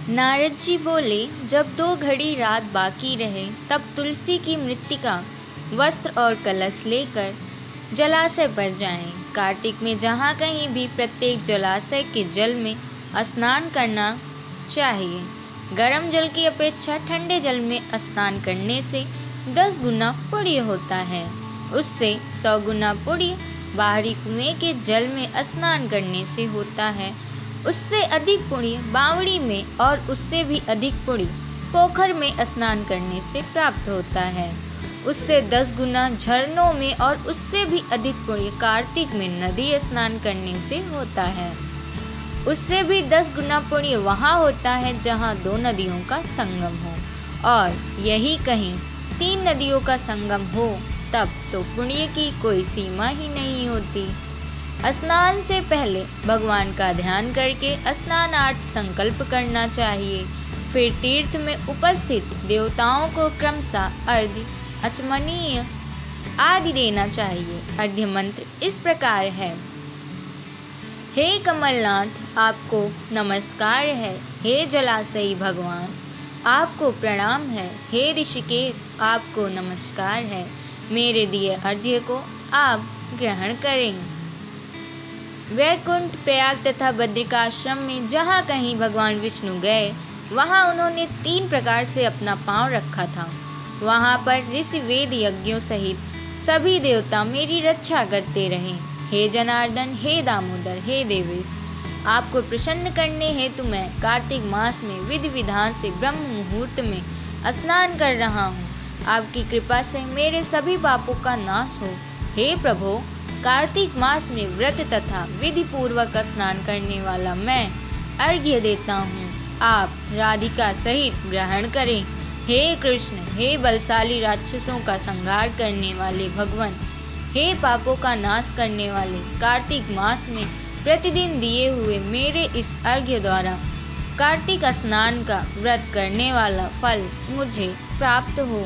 नारद जी बोले, जब 2 घड़ी रात बाकी रहे तब तुलसी की मृत्तिका, वस्त्र और कलश लेकर जलाशय पर जाएं। कार्तिक में जहाँ कहीं भी प्रत्येक जलाशय के जल में स्नान करना चाहिए। गर्म जल की अपेक्षा ठंडे जल में स्नान करने से 10 गुना पुण्य होता है। उससे 100 गुना पुण्य बाहरी कुएं के जल में स्नान करने से होता है। उससे अधिक पुण्य बावड़ी में और उससे भी अधिक पुण्य पोखर में स्नान करने से प्राप्त होता है। उससे 10 गुना झरनों में और उससे भी अधिक पुण्य कार्तिक में नदी स्नान करने से होता है। उससे भी 10 गुना पुण्य वहाँ होता है जहाँ 2 नदियों का संगम हो, और यही कहीं 3 नदियों का संगम हो तब तो पुण्य की कोई सीमा ही नहीं होती। स्नान से पहले भगवान का ध्यान करके स्नानार्थ संकल्प करना चाहिए। फिर तीर्थ में उपस्थित देवताओं को क्रमशः अर्घ्य, अचमनीय आदि देना चाहिए। अर्घ्य मंत्र इस प्रकार है। हे कमलनाथ, आपको नमस्कार है। हे जलाशयी भगवान, आपको प्रणाम है। हे ऋषिकेश, आपको नमस्कार है। मेरे दिए अर्घ्य को आप ग्रहण करें। वैकुंठ, प्रयाग तथा बद्रिकाश्रम में जहाँ कहीं भगवान विष्णु गए वहाँ उन्होंने 3 प्रकार से अपना पांव रखा था। वहाँ पर ऋषि वेद यज्ञों सहित सभी देवता मेरी रक्षा करते रहे। हे जनार्दन, हे दामोदर, हे देवेश, आपको प्रसन्न करने हेतु मैं कार्तिक मास में विधि विधान से ब्रह्म मुहूर्त में स्नान कर रहा हूँ। आपकी कृपा से मेरे सभी पापों का नाश हो। हे प्रभो, कार्तिक मास में व्रत तथा विधि पूर्वक स्नान करने वाला मैं अर्घ्य देता हूँ। आप राधिका सहित ग्रहण करें। हे कृष्ण, हे बलशाली राक्षसों का संहार करने वाले भगवान, हे पापों का नाश करने वाले, कार्तिक मास में प्रतिदिन दिए हुए मेरे इस अर्घ्य द्वारा कार्तिक स्नान का व्रत करने वाला फल मुझे प्राप्त हो।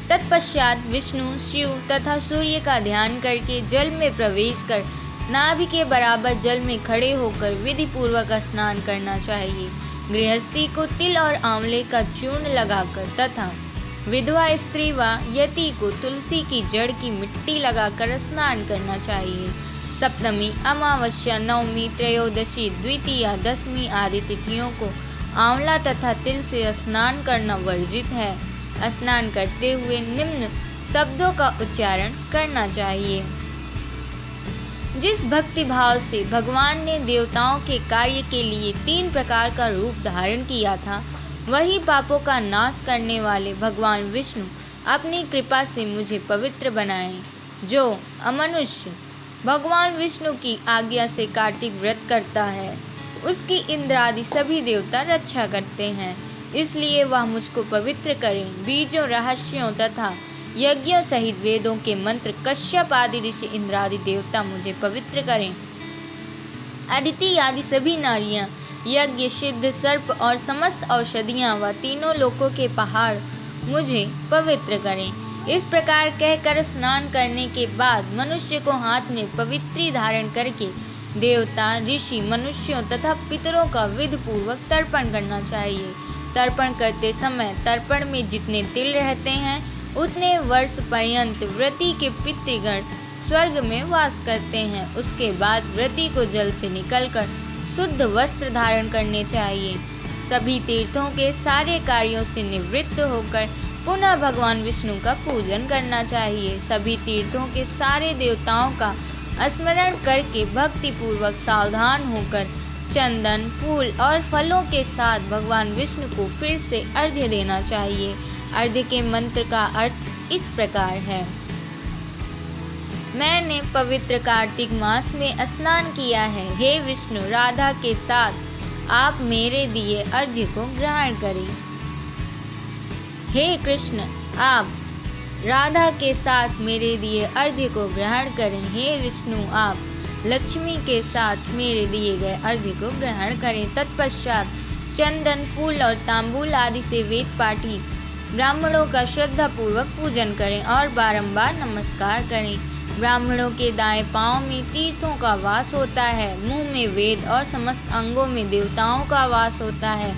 तत्पश्चात विष्णु, शिव तथा सूर्य का ध्यान करके जल में प्रवेश कर नाभि के बराबर जल में खड़े होकर विधि पूर्वक स्नान करना चाहिए। गृहस्थी को तिल और आंवले का चूर्ण लगाकर तथा विधवा स्त्री व यति को तुलसी की जड़ की मिट्टी लगाकर स्नान करना चाहिए। सप्तमी, अमावस्या, नवमी, त्रयोदशी, द्वितीया, दशमी आदि तिथियों को आंवला तथा तिल से स्नान करना वर्जित है। स्नान करते हुए निम्न शब्दों का उच्चारण करना चाहिए। जिस भक्ति भाव से भगवान ने देवताओं के कार्य के लिए 3 प्रकार का रूप धारण किया था, वही पापों का नाश करने वाले भगवान विष्णु अपनी कृपा से मुझे पवित्र बनाएं। जो अमनुष्य भगवान विष्णु की आज्ञा से कार्तिक व्रत करता है, उसकी इंद्र आदि सभी देवता रक्षा करते हैं। इसलिए वह मुझको पवित्र करें। बीजों, रहस्यों तथा यज्ञों सहित वेदों के मंत्र, कश्यप आदि ऋषि, इंद्र आदि देवता मुझे पवित्र करें। अदिति आदि सभी नारियां, यज्ञ, सिद्ध, सर्प और समस्त औषधियां व तीनों लोकों के पहाड़ मुझे पवित्र करें। इस प्रकार कहकर स्नान करने के बाद मनुष्य को हाथ में पवित्री धारण करके देवता, ऋषि, मनुष्यों तथा पितरों का विधि पूर्वक तर्पण करना चाहिए। तर्पण करते समय तर्पण में जितने तिल रहते हैं उतने वर्ष पर्यंत व्रती के पितृगण स्वर्ग में वास करते हैं। उसके बाद व्रती को जल से निकलकर शुद्ध वस्त्र धारण करने चाहिए। सभी तीर्थों के सारे कार्यों से निवृत्त होकर पुनः भगवान विष्णु का पूजन करना चाहिए। सभी तीर्थों के सारे देवताओं का स्मरण करके भक्ति पूर्वक सावधान होकर चंदन, फूल और फलों के साथ भगवान विष्णु को फिर से अर्घ्य देना चाहिए। अर्घ्य के मंत्र का अर्थ इस प्रकार है। मैंने पवित्र कार्तिक मास में स्नान किया है। हे विष्णु, राधा के साथ आप मेरे दिए अर्घ्य को ग्रहण करें। हे कृष्ण, आप राधा के साथ मेरे दिए अर्घ्य को ग्रहण करें। हे विष्णु, आप लक्ष्मी के साथ मेरे दिए गए अर्घ्य को ग्रहण करें। तत्पश्चात चंदन, फूल और तांबूल आदि से वेद पाठी ब्राह्मणों का श्रद्धा पूर्वक पूजन करें और बारंबार नमस्कार करें। ब्राह्मणों के दाएं पांव में तीर्थों का वास होता है, मुंह में वेद और समस्त अंगों में देवताओं का वास होता है।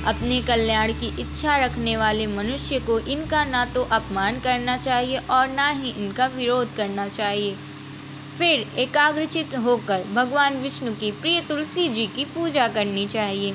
अपने कल्याण की इच्छा रखने वाले मनुष्य को इनका ना तो अपमान करना चाहिए और ना ही इनका विरोध करना चाहिए। फिर एकाग्रचित्त होकर भगवान विष्णु की प्रिय तुलसी जी की पूजा करनी चाहिए।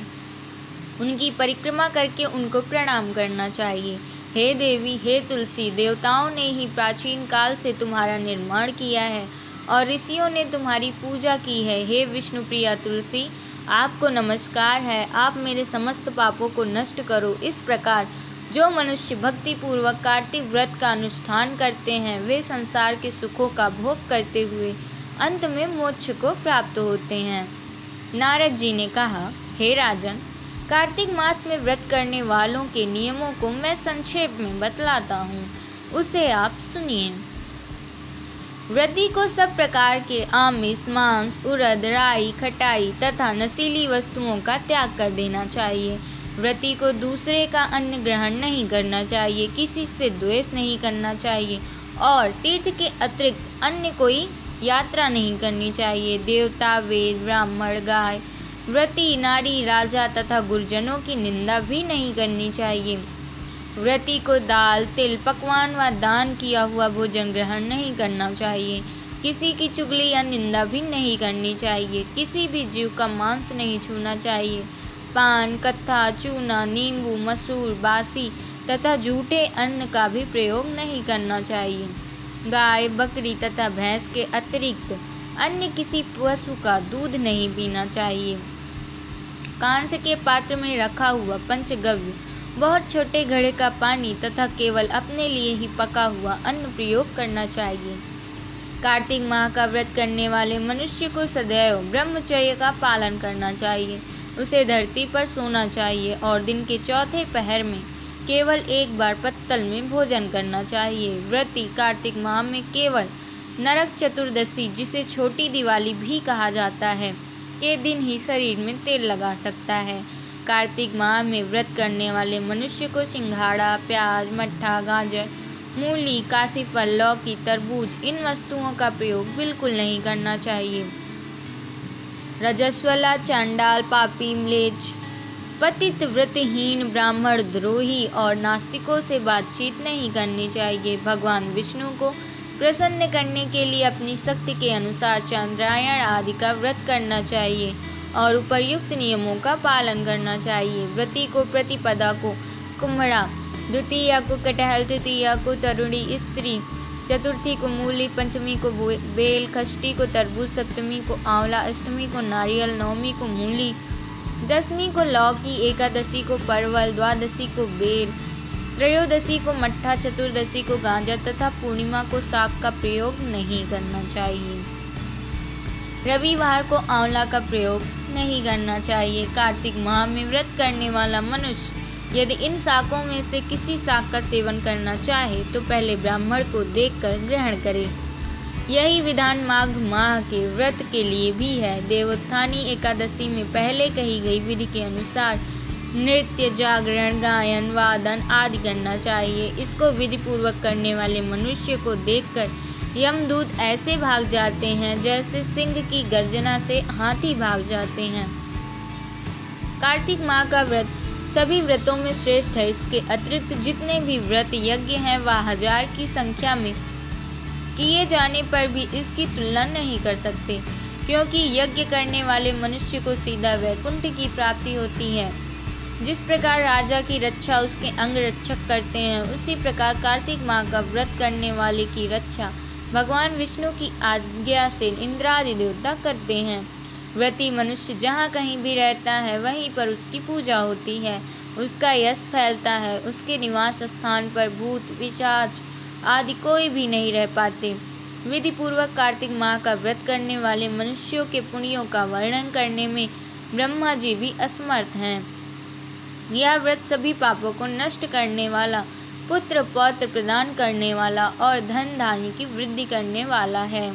उनकी परिक्रमा करके उनको प्रणाम करना चाहिए। हे देवी, हे तुलसी, देवताओं ने ही प्राचीन काल से तुम्हारा निर्माण किया है और ऋषियों ने तुम्हारी पूजा की है। हे विष्णु प्रिया तुलसी, आपको नमस्कार है। आप मेरे समस्त पापों को नष्ट करो। इस प्रकार जो मनुष्य भक्ति पूर्वक कार्तिक व्रत का अनुष्ठान करते हैं, वे संसार के सुखों का भोग करते हुए अंत में मोक्ष को प्राप्त होते हैं। नारद जी ने कहा, हे राजन, कार्तिक मास में व्रत करने वालों के नियमों को मैं संक्षेप में बतलाता हूँ, उसे आप सुनिए। व्रती को सब प्रकार के आमिष, मांस, उड़द, राई, खटाई तथा नशीली वस्तुओं का त्याग कर देना चाहिए। व्रती को दूसरे का अन्न ग्रहण नहीं करना चाहिए, किसी से द्वेष नहीं करना चाहिए और तीर्थ के अतिरिक्त अन्य कोई यात्रा नहीं करनी चाहिए। देवता, वेद, ब्राह्मण, गाय, व्रती, नारी, राजा तथा गुरुजनों की निंदा भी नहीं करनी चाहिए। व्रती को दाल, तिल, पकवान व दान किया हुआ भोजन ग्रहण नहीं करना चाहिए। किसी की चुगली या निंदा भी नहीं करनी चाहिए। किसी भी जीव का मांस नहीं छूना चाहिए। पान, कत्था, चूना, नींबू, मसूर, बासी तथा झूठे अन्न का भी प्रयोग नहीं करना चाहिए। गाय, बकरी तथा भैंस के अतिरिक्त अन्य किसी पशु का दूध नहीं पीना चाहिए। कांस के पात्र में रखा हुआ पंचगव्य, बहुत छोटे घड़े का पानी तथा केवल अपने लिए ही पका हुआ अन्न प्रयोग करना चाहिए। कार्तिक माह का व्रत करने वाले मनुष्य को सदैव ब्रह्मचर्य का पालन करना चाहिए। उसे धरती पर सोना चाहिए और दिन के चौथे पहर में केवल एक बार पत्तल में भोजन करना चाहिए। व्रती कार्तिक माह में केवल नरक चतुर्दशी, जिसे छोटी दिवाली भी कहा जाता है, के दिन ही शरीर में तेल लगा सकता है। कार्तिक माह में व्रत करने वाले मनुष्य को सिंघाड़ा, प्याज, मट्ठा, गाजर, मूली, काशीफल, लौकी, तरबूज इन वस्तुओं का प्रयोग बिल्कुल नहीं करना चाहिए। रजस्वला, चांडाल, पापी, म्लेच्छ, पतित, व्रतहीन, ब्राह्मण द्रोही और नास्तिकों से बातचीत नहीं करनी चाहिए। भगवान विष्णु को प्रसन्न करने के लिए अपनी शक्ति के अनुसार चंद्रायण आदि का व्रत करना चाहिए और उपर्युक्त नियमों का पालन करना चाहिए। व्रती को प्रतिपदा को कुम्हड़ा, द्वितीया को कटहल, तृतीया को तरुणी स्त्री, चतुर्थी को मूली, पंचमी को बेल, षष्ठी को तरबूज, सप्तमी को आंवला, अष्टमी को नारियल, नवमी को मूली, दसवीं को लौकी, एकादशी को परवल, द्वादशी को बेर, त्रयोदशी को मट्ठा, चतुर्दशी को गांजा तथा पूर्णिमा को साग का प्रयोग नहीं करना चाहिए। रविवार को आंवला का प्रयोग नहीं करना चाहिए। कार्तिक माह में व्रत करने वाला मनुष्य यदि इन शाकों में से किसी शाक का सेवन करना चाहे तो पहले ब्राह्मण को देखकर ग्रहण करे। यही विधान माघ माह के व्रत के लिए भी है। देवोत्थानी एकादशी में पहले कही गई विधि के अनुसार नृत्य, जागरण, गायन, वादन आदि करना चाहिए। इसको विधि पूर्वक करने वाले मनुष्य को देखकर यमदूत ऐसे भाग जाते हैं जैसे सिंह की गर्जना से हाथी भाग जाते हैं। कार्तिक माह का व्रत सभी व्रतों में श्रेष्ठ है। इसके अतिरिक्त जितने भी व्रत यज्ञ हैं वह 1000 की संख्या में किए जाने पर भी इसकी तुलना नहीं कर सकते, क्योंकि यज्ञ करने वाले मनुष्य को सीधा वैकुंठ की प्राप्ति होती है। जिस प्रकार राजा की रक्षा उसके अंग रक्षक करते हैं, उसी प्रकार कार्तिक माह का व्रत करने वाले की रक्षा भगवान विष्णु की आज्ञा से इंद्रादि देवता करते हैं। व्रती मनुष्य जहाँ कहीं भी रहता है वहीं पर उसकी पूजा होती है, उसका यश फैलता है। उसके निवास स्थान पर भूत, पिशाच आदि कोई भी नहीं रह पाते। विधि पूर्वक कार्तिक माह का व्रत करने वाले मनुष्यों के पुण्यों का वर्णन करने में ब्रह्मा जी भी असमर्थ हैं। यह व्रत सभी पापों को नष्ट करने वाला, पुत्र पौत्र प्रदान करने वाला और धन धान्य की वृद्धि करने वाला है।